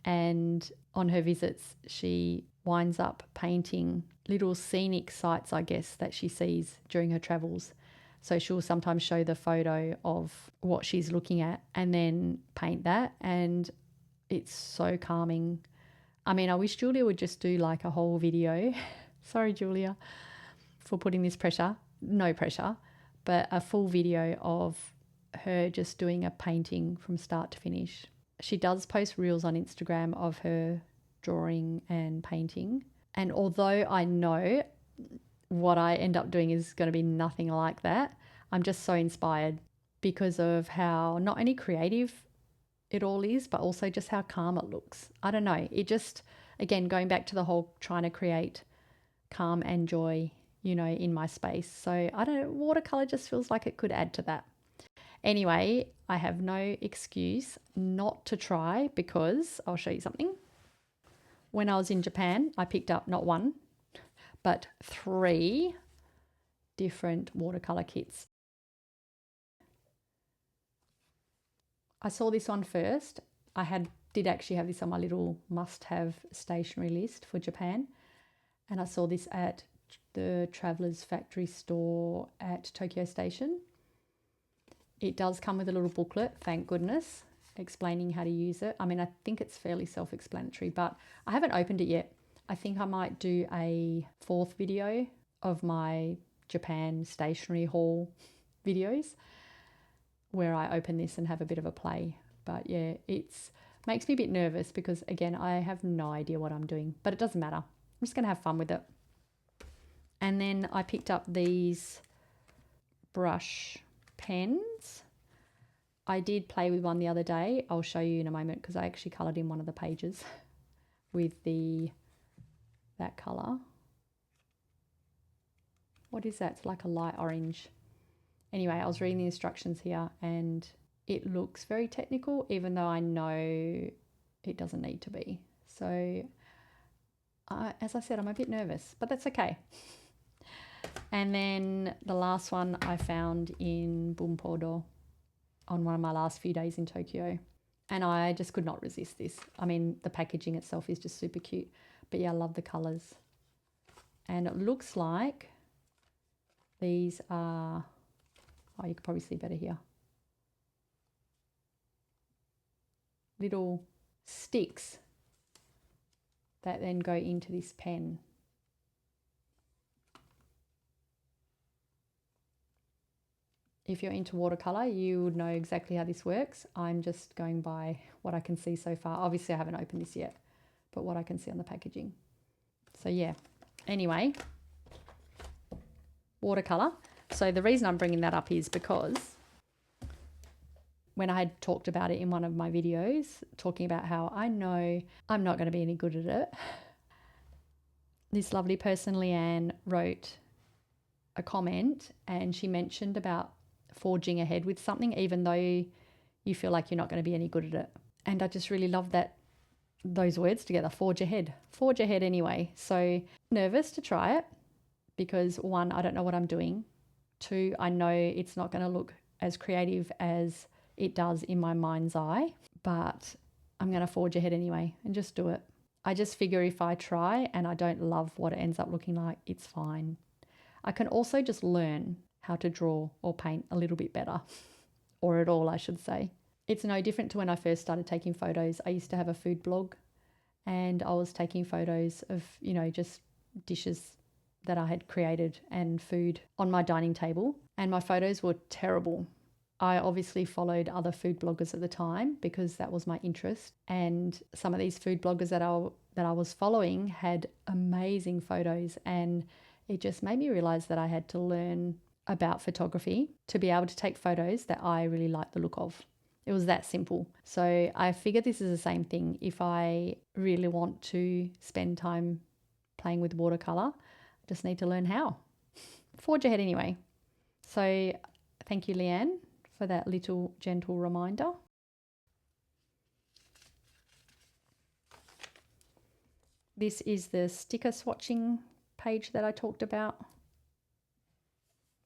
And on her visits, she winds up painting little scenic sites, I guess, that she sees during her travels. So she'll sometimes show the photo of what she's looking at and then paint that. And it's so calming. I mean, I wish Julia would just do like a whole video. Sorry, Julia, for putting this pressure. No pressure, but a full video of her just doing a painting from start to finish. She does post reels on Instagram of her drawing and painting. And although I know what I end up doing is going to be nothing like that, I'm just so inspired because of how not only creative it all is, but also just how calm it looks. I don't know. It just, again, going back to the whole trying to create calm and joy, you know, in my space. So I don't know, watercolor just feels like it could add to that. Anyway, I have no excuse not to try because I'll show you something. When I was in Japan, I picked up not one, but 3 different watercolor kits. I saw this one first. I did actually have this on my little must-have stationery list for Japan. And I saw this at the Traveller's Factory store at Tokyo Station. It does come with a little booklet, thank goodness, explaining how to use it. I mean, I think it's fairly self-explanatory, but I haven't opened it yet. I think I might do a 4th video of my Japan stationery haul videos where I open this and have a bit of a play. But yeah, it makes me a bit nervous because, again, I have no idea what I'm doing, but it doesn't matter. I'm just going to have fun with it. And then I picked up these brush pens. I did play with one the other day. I'll show you in a moment because I actually coloured in one of the pages with that colour. What is that? It's like a light orange. Anyway, I was reading the instructions here and it looks very technical, even though I know it doesn't need to be. So, as I said, I'm a bit nervous, but that's okay. And then the last one I found in Bunpodo on one of my last few days in Tokyo. And I just could not resist this. I mean, the packaging itself is just super cute. But yeah, I love the colours. And it looks like these are, oh, you can probably see better here. Little sticks that then go into this pen. If you're into watercolor, you would know exactly how this works. I'm just going by what I can see so far. Obviously, I haven't opened this yet, but what I can see on the packaging. So yeah, anyway, watercolor. So the reason I'm bringing that up is because when I had talked about it in one of my videos, talking about how I know I'm not going to be any good at it, this lovely person, Leanne, wrote a comment and she mentioned about forging ahead with something even though you feel like you're not going to be any good at it. And I just really love those words together, forge ahead anyway. So nervous to try it because 1, I don't know what I'm doing. 2, I know it's not going to look as creative as it does in my mind's eye, but I'm going to forge ahead anyway and just do it. I just figure if I try and I don't love what it ends up looking like, it's fine. I can also just learn how to draw or paint a little bit better, or at all, I should say. It's no different to when I first started taking photos. I used to have a food blog and I was taking photos of, you know, just dishes that I had created and food on my dining table, and my photos were terrible. I obviously followed other food bloggers at the time because that was my interest, and some of these food bloggers that I was following had amazing photos, and it just made me realize that I had to learn about photography to be able to take photos that I really like the look of. It was that simple. So I figured this is the same thing. If I really want to spend time playing with watercolor, I just need to learn how. Forge ahead anyway. So thank you, Leanne, for that little gentle reminder. This is the sticker swatching page that I talked about,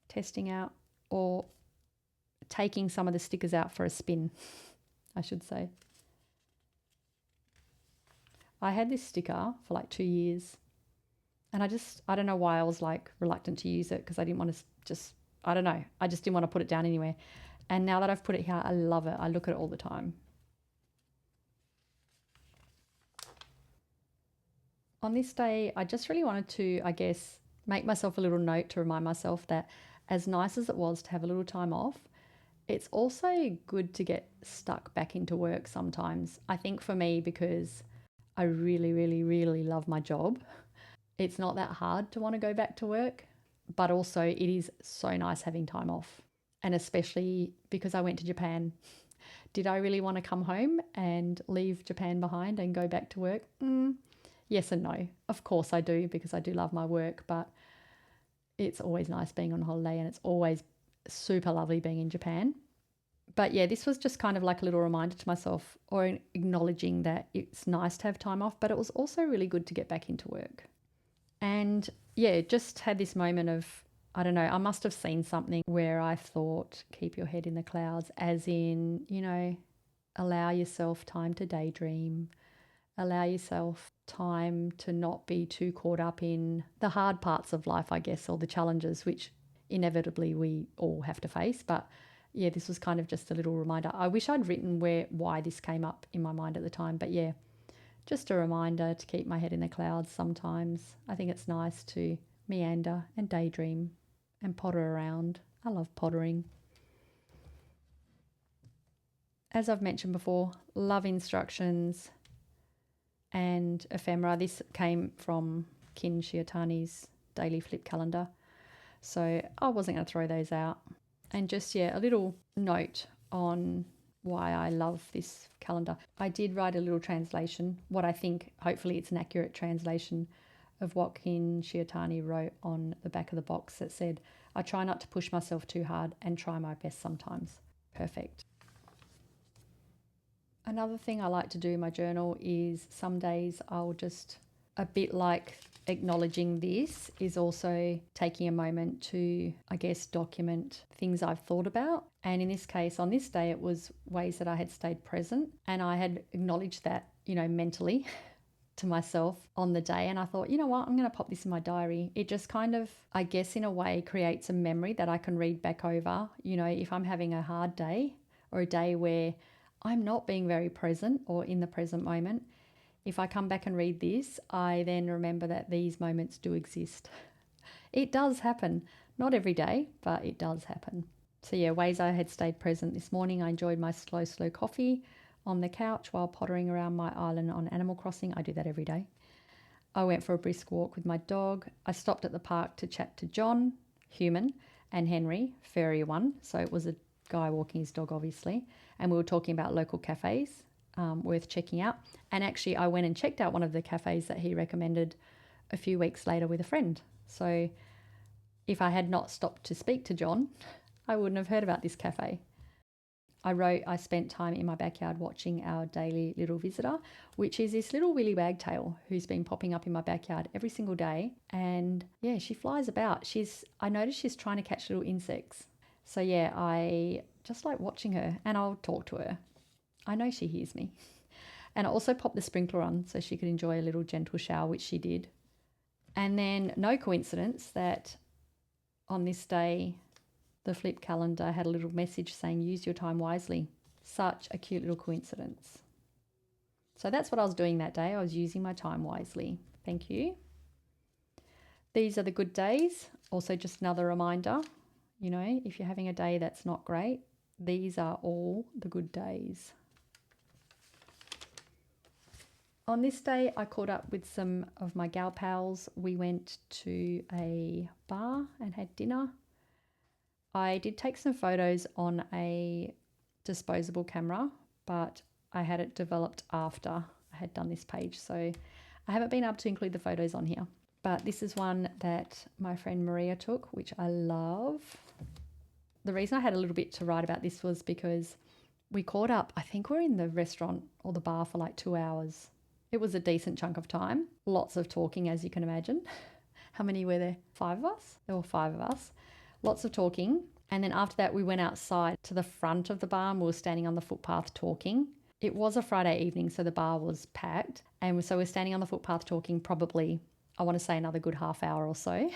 testing out or taking some of the stickers out for a spin. I should say. I had this sticker for like 2 years, and I don't know why I was like reluctant to use it, because I didn't want to I don't know. I just didn't want to put it down anywhere. And now that I've put it here, I love it. I look at it all the time. On this day, I just really wanted to, I guess, make myself a little note to remind myself that as nice as it was to have a little time off, it's also good to get stuck back into work sometimes. I think for me, because I really, really, really love my job, it's not that hard to want to go back to work, but also it is so nice having time off. And especially because I went to Japan. Did I really want to come home and leave Japan behind and go back to work? Yes and no. Of course I do, because I do love my work, but it's always nice being on holiday, and it's always super lovely being in Japan. But yeah, this was just kind of like a little reminder to myself, or acknowledging that it's nice to have time off, but it was also really good to get back into work. And yeah, just had this moment of, I don't know, I must have seen something where I thought, keep your head in the clouds, as in, allow yourself time to daydream, allow yourself time to not be too caught up in the hard parts of life, I guess, or the challenges, which inevitably we all have to face. But yeah, this was kind of just a little reminder. I wish I'd written why this came up in my mind at the time, but yeah, just a reminder to keep my head in the clouds sometimes. I think it's nice to meander and daydream and potter around. I love pottering. As I've mentioned before, love instructions and ephemera. This came from Kin Shiotani's daily flip calendar, so I wasn't going to throw those out. And just, yeah, a little note on why I love this calendar. I did write a little translation, what I think, hopefully it's an accurate translation of what Kin Shiotani wrote on the back of the box that said, I try not to push myself too hard and try my best sometimes. Perfect. Another thing I like to do in my journal is some days I'll just, a bit like acknowledging this, is also taking a moment to, I guess, document things I've thought about. And in this case, on this day, it was ways that I had stayed present, and I had acknowledged that, mentally to myself on the day. And I thought, you know what, I'm going to pop this in my diary. It just kind of, I guess, in a way creates a memory that I can read back over. If I'm having a hard day, or a day where I'm not being very present or in the present moment, if I come back and read this, I then remember that these moments do exist. It does happen. Not every day, but it does happen. So yeah, ways I had stayed present this morning. I enjoyed my slow coffee on the couch while pottering around my island on Animal Crossing. I do that every day. I went for a brisk walk with my dog. I stopped at the park to chat to John, human, and Henry, furry one. So it was a guy walking his dog, obviously. And we were talking about local cafes worth checking out. And actually, I went and checked out one of the cafes that he recommended a few weeks later with a friend. So if I had not stopped to speak to John, I wouldn't have heard about this cafe. I spent time in my backyard watching our daily little visitor, which is this little willy wagtail who's been popping up in my backyard every single day. And yeah, she flies about. I noticed she's trying to catch little insects. So yeah, I just like watching her, and I'll talk to her. I know she hears me. And I also popped the sprinkler on so she could enjoy a little gentle shower, which she did. And then, no coincidence that on this day, the flip calendar had a little message saying, use your time wisely. Such a cute little coincidence. So that's what I was doing that day. I was using my time wisely. Thank you. These are the good days. Also, just another reminder, if you're having a day that's not great, these are all the good days. On this day, I caught up with some of my gal pals. We went to a bar and had dinner. I did take some photos on a disposable camera, but I had it developed after I had done this page, so I haven't been able to include the photos on here. But this is one that my friend Maria took, which I love. The reason I had a little bit to write about this was because we caught up. I think we're in the restaurant or the bar for like 2 hours. It was a decent chunk of time. Lots of talking, as you can imagine. How many were there? 5 of us? There were 5 of us. Lots of talking. And then after that, we went outside to the front of the bar and we were standing on the footpath talking. It was a Friday evening, so the bar was packed. And so we're standing on the footpath talking probably, I want to say, another good half hour or so.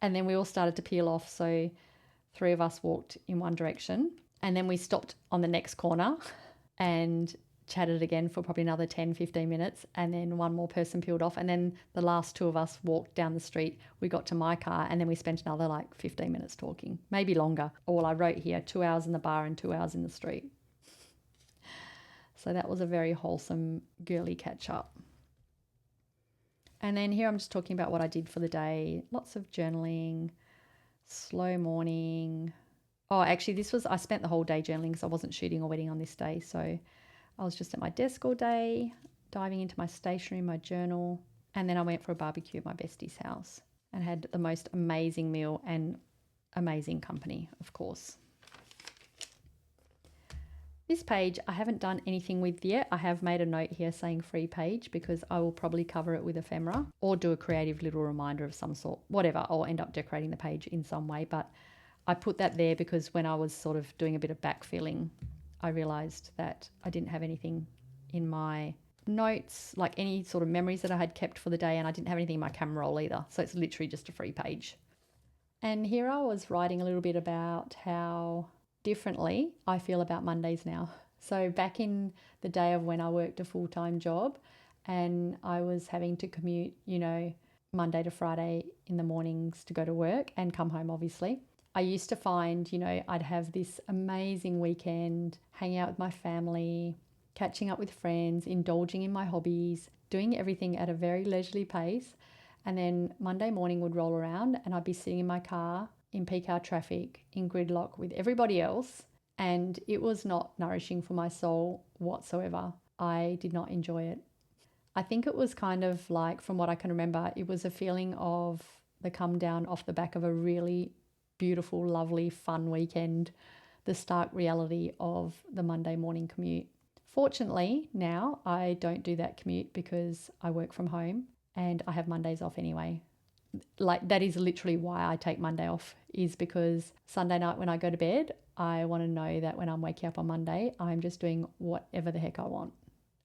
And then we all started to peel off. So 3 of us walked in one direction. And then we stopped on the next corner and chatted again for probably another 10, 15 minutes. And then one more person peeled off. And then the last 2 of us walked down the street. We got to my car and then we spent another like 15 minutes talking, maybe longer. All I wrote here, 2 hours in the bar and 2 hours in the street. So that was a very wholesome, girly catch up. And then here I'm just talking about what I did for the day. Lots of journaling, slow morning. Oh, actually, I spent the whole day journaling because I wasn't shooting or wedding on this day. So I was just at my desk all day, diving into my stationery, my journal. And then I went for a barbecue at my bestie's house and had the most amazing meal and amazing company, of course. This page I haven't done anything with yet. I have made a note here saying free page because I will probably cover it with ephemera or do a creative little reminder of some sort, whatever. I'll end up decorating the page in some way, but I put that there because when I was sort of doing a bit of backfilling, I realised that I didn't have anything in my notes, like any sort of memories that I had kept for the day, and I didn't have anything in my camera roll either. So it's literally just a free page. And here I was writing a little bit about how differently I feel about Mondays now. So back in the day of when I worked a full-time job and I was having to commute, Monday to Friday in the mornings to go to work and come home, obviously. I used to find, I'd have this amazing weekend, hanging out with my family, catching up with friends, indulging in my hobbies, doing everything at a very leisurely pace. And then Monday morning would roll around and I'd be sitting in my car in peak hour traffic, in gridlock with everybody else. And it was not nourishing for my soul whatsoever. I did not enjoy it. I think it was kind of like, from what I can remember, it was a feeling of the come down off the back of a really beautiful, lovely, fun weekend, the stark reality of the Monday morning commute. Fortunately, now I don't do that commute because I work from home and I have Mondays off anyway. Like, that is literally why I take Monday off, is because Sunday night when I go to bed, I want to know that when I'm waking up on Monday, I'm just doing whatever the heck I want.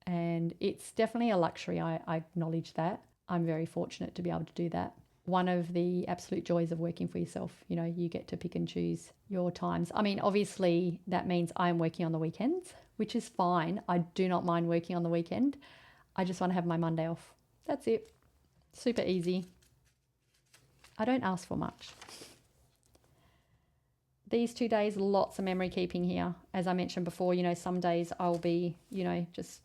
And it's definitely a luxury. I acknowledge that. I'm very fortunate to be able to do that. One of the absolute joys of working for yourself, you get to pick and choose your times. I mean, obviously that means I'm working on the weekends, which is fine. I do not mind working on the weekend. I just want to have my Monday off. That's it. Super easy. I don't ask for much. These 2 days, lots of memory keeping here. As I mentioned before, some days I'll be, just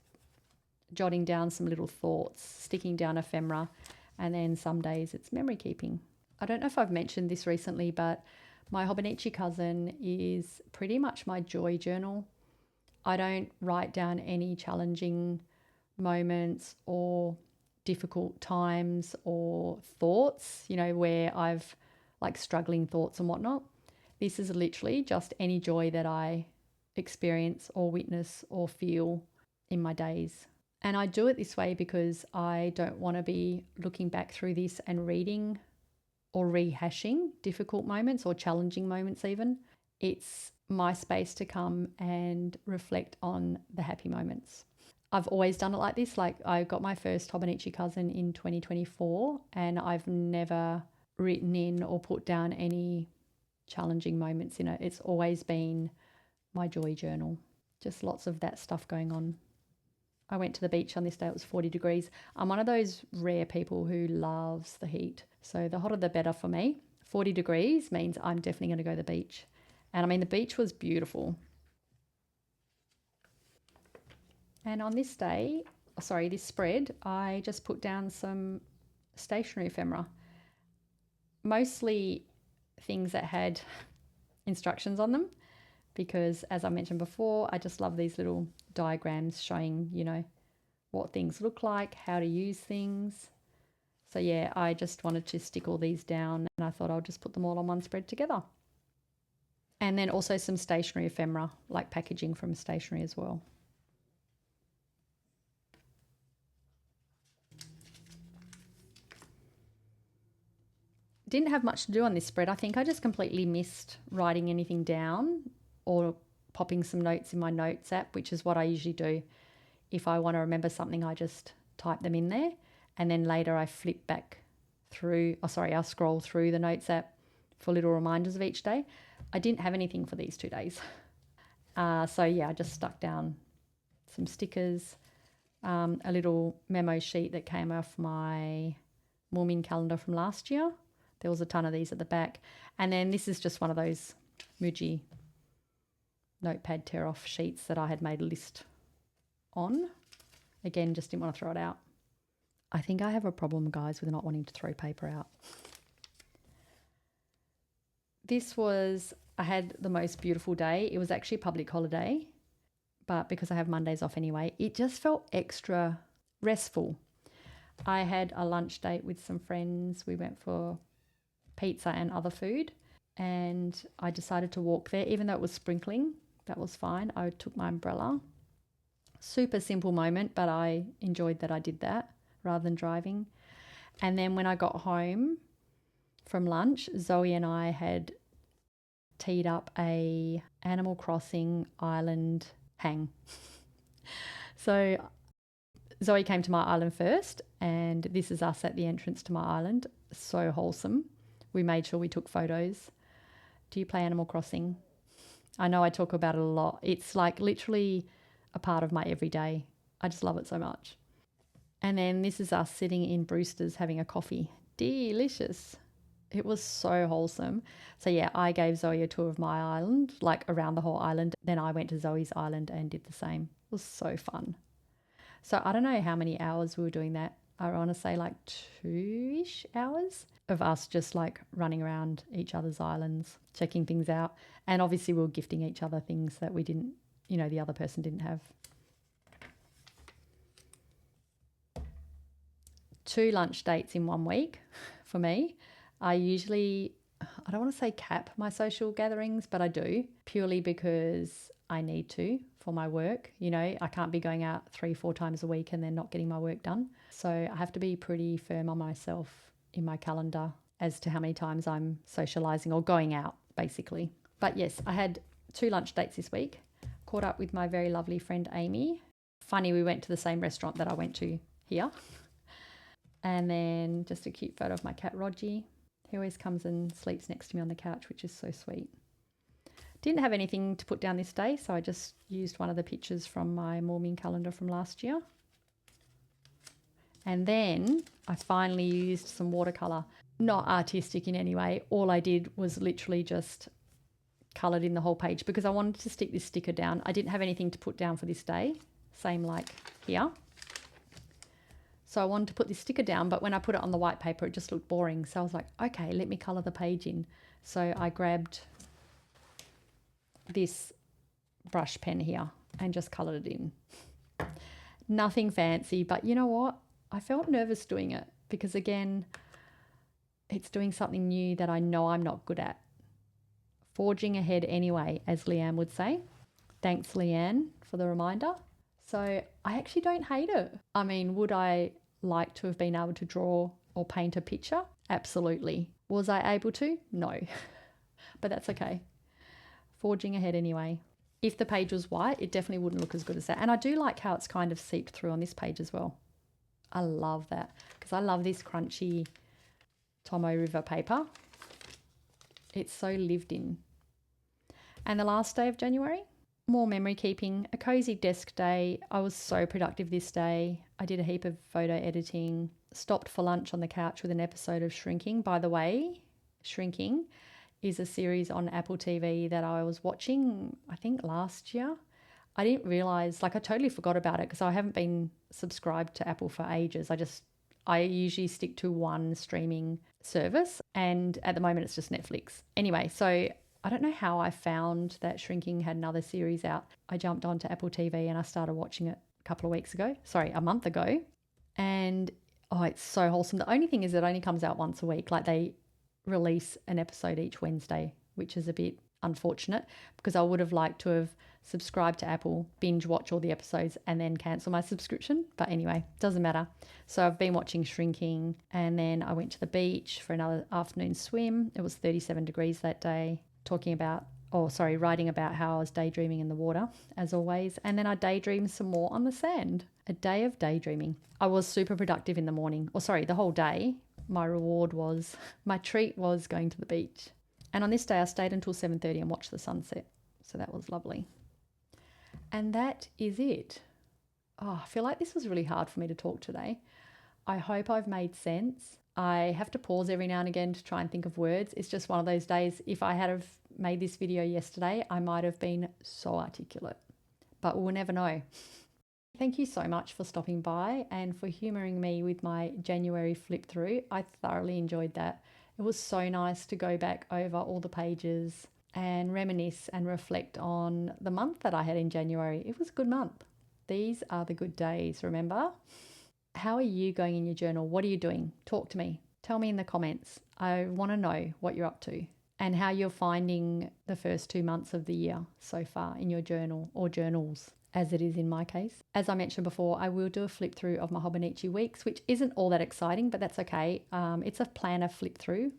jotting down some little thoughts, sticking down ephemera. And then some days it's memory keeping. I don't know if I've mentioned this recently, but my Hobonichi Cousin is pretty much my joy journal. I don't write down any challenging moments or difficult times or thoughts, where I've like struggling thoughts and whatnot. This is literally just any joy that I experience or witness or feel in my days. And I do it this way because I don't want to be looking back through this and reading or rehashing difficult moments or challenging moments even. It's my space to come and reflect on the happy moments. I've always done it like this. Like, I got my first Hobonichi Cousin in 2024 and I've never written in or put down any challenging moments in it. It's always been my joy journal. Just lots of that stuff going on. I went to the beach on this day. It was 40 degrees. I'm one of those rare people who loves the heat. So the hotter the better for me. 40 degrees means I'm definitely going to go to the beach. And I mean, the beach was beautiful. And on this day, this spread, I just put down some stationery ephemera. Mostly things that had instructions on them, because as I mentioned before, I just love these little diagrams showing, what things look like, how to use things. So yeah, I just wanted to stick all these down and I thought I'll just put them all on one spread together. And then also some stationery ephemera, like packaging from stationery as well. Didn't have much to do on this spread. I think I just completely missed writing anything down or popping some notes in my notes app, which is what I usually do. If I want to remember something, I just type them in there, and then later I flip back through, I scroll through the notes app for little reminders of each day. I didn't have anything for these 2 days. So yeah, I just stuck down some stickers, a little memo sheet that came off my Moomin calendar from last year. There was a ton of these at the back. And then this is just one of those Muji notepad tear-off sheets that I had made a list on. Again, just didn't want to throw it out. I think I have a problem, guys, with not wanting to throw paper out. I had the most beautiful day. It was actually a public holiday, but because I have Mondays off anyway, it just felt extra restful. I had a lunch date with some friends. We went for pizza and other food, and I decided to walk there, even though it was sprinkling. That was fine. I took my umbrella. Super simple moment, but I enjoyed that I did that rather than driving. And then when I got home from lunch, Zoe and I had teed up a Animal Crossing island hang. So Zoe came to my island first, and this is us at the entrance to my island. So wholesome. We made sure we took photos. Do you play Animal Crossing? I know I talk about it a lot. It's like literally a part of my everyday. I just love it so much. And then this is us sitting in Brewster's having a coffee. Delicious. It was so wholesome. So yeah, I gave Zoe a tour of my island, like around the whole island. Then I went to Zoe's island and did the same. It was so fun. So I don't know how many hours we were doing that. I want to say like 2-ish hours of us just like running around each other's islands, checking things out. And obviously we were gifting each other things that we didn't, the other person didn't have. 2 lunch dates in 1 week for me. I don't want to say cap my social gatherings, but I do, purely because I need to for my work. I can't be going out 3-4 times a week and then not getting my work done. So I have to be pretty firm on myself in my calendar as to how many times I'm socializing or going out, basically. But yes, I had 2 lunch dates this week. Caught up with my very lovely friend Amy. Funny, we went to the same restaurant that I went to here. And then just a cute photo of my cat Rogie. He always comes and sleeps next to me on the couch, which is so sweet. Didn't have anything to put down this day, so I just used one of the pictures from my Moomin calendar from last year. And then I finally used some watercolour. Not artistic in any way. All I did was literally just coloured in the whole page because I wanted to stick this sticker down. I didn't have anything to put down for this day. Same like here. So I wanted to put this sticker down, but when I put it on the white paper, it just looked boring. So I was like, okay, let me colour the page in. So I grabbed this brush pen here and just coloured it in. Nothing fancy, but you know what? I felt nervous doing it because, again, it's doing something new that I know I'm not good at. Forging ahead anyway, as Leanne would say. Thanks, Leanne, for the reminder. So I actually don't hate it. I mean, would I like to have been able to draw or paint a picture? Absolutely. Was I able to? No. But that's okay. Forging ahead anyway. If the page was white, it definitely wouldn't look as good as that. And I do like how it's kind of seeped through on this page as well. I love that because I love this crunchy Tomo River paper. It's so lived in. And the last day of January, more memory keeping, a cozy desk day. I was so productive this day. I did a heap of photo editing, stopped for lunch on the couch with an episode of Shrinking. By the way, Shrinking is a series on Apple TV that I was watching, I think last year. I didn't realise, I totally forgot about it because I haven't been subscribed to Apple for ages. I usually stick to one streaming service, and at the moment it's just Netflix. Anyway, so I don't know how I found that Shrinking had another series out. I jumped onto Apple TV and I started watching it a month ago. And it's so wholesome. The only thing is it only comes out once a week. They release an episode each Wednesday, which is a bit unfortunate because I would have liked to have subscribe to Apple, binge watch all the episodes, and then cancel my subscription. But anyway, doesn't matter. So I've been watching Shrinking, and then I went to the beach for another afternoon swim. It was 37 degrees that day, writing about how I was daydreaming in the water, as always. And then I daydreamed some more on the sand. A day of daydreaming. I was super productive in the morning, the whole day. My treat was going to the beach. And on this day, I stayed until 7:30 and watched the sunset. So that was lovely. And that is it. Oh, I feel like this was really hard for me to talk today. I hope I've made sense. I have to pause every now and again to try and think of words. It's just one of those days. If I had have made this video yesterday, I might have been so articulate. But we'll never know. Thank you so much for stopping by and for humouring me with my January flip through. I thoroughly enjoyed that. It was so nice to go back over all the pages and reminisce and reflect on the month that I had in January. It was a good month. These are the good days, remember? How are you going in your journal? What are you doing? Talk to me. Tell me in the comments. I want to know what you're up to and how you're finding the first 2 months of the year so far in your journal or journals, as it is in my case. As I mentioned before, I will do a flip through of my Hobonichi weeks, which isn't all that exciting, but that's okay. It's a planner flip through.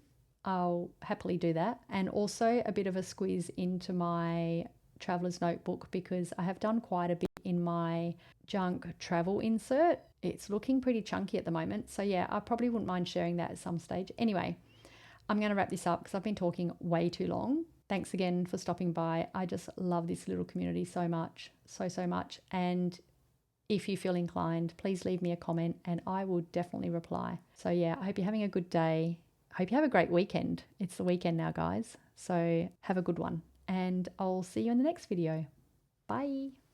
I'll happily do that. And also a bit of a squeeze into my traveler's notebook because I have done quite a bit in my junk travel insert. It's looking pretty chunky at the moment. So yeah, I probably wouldn't mind sharing that at some stage. Anyway, I'm going to wrap this up because I've been talking way too long. Thanks again for stopping by. I just love this little community so much, so much. And if you feel inclined, please leave me a comment and I will definitely reply. So yeah, I hope you're having a good day. I hope you have a great weekend. It's the weekend now, guys. So have a good one and I'll see you in the next video. Bye.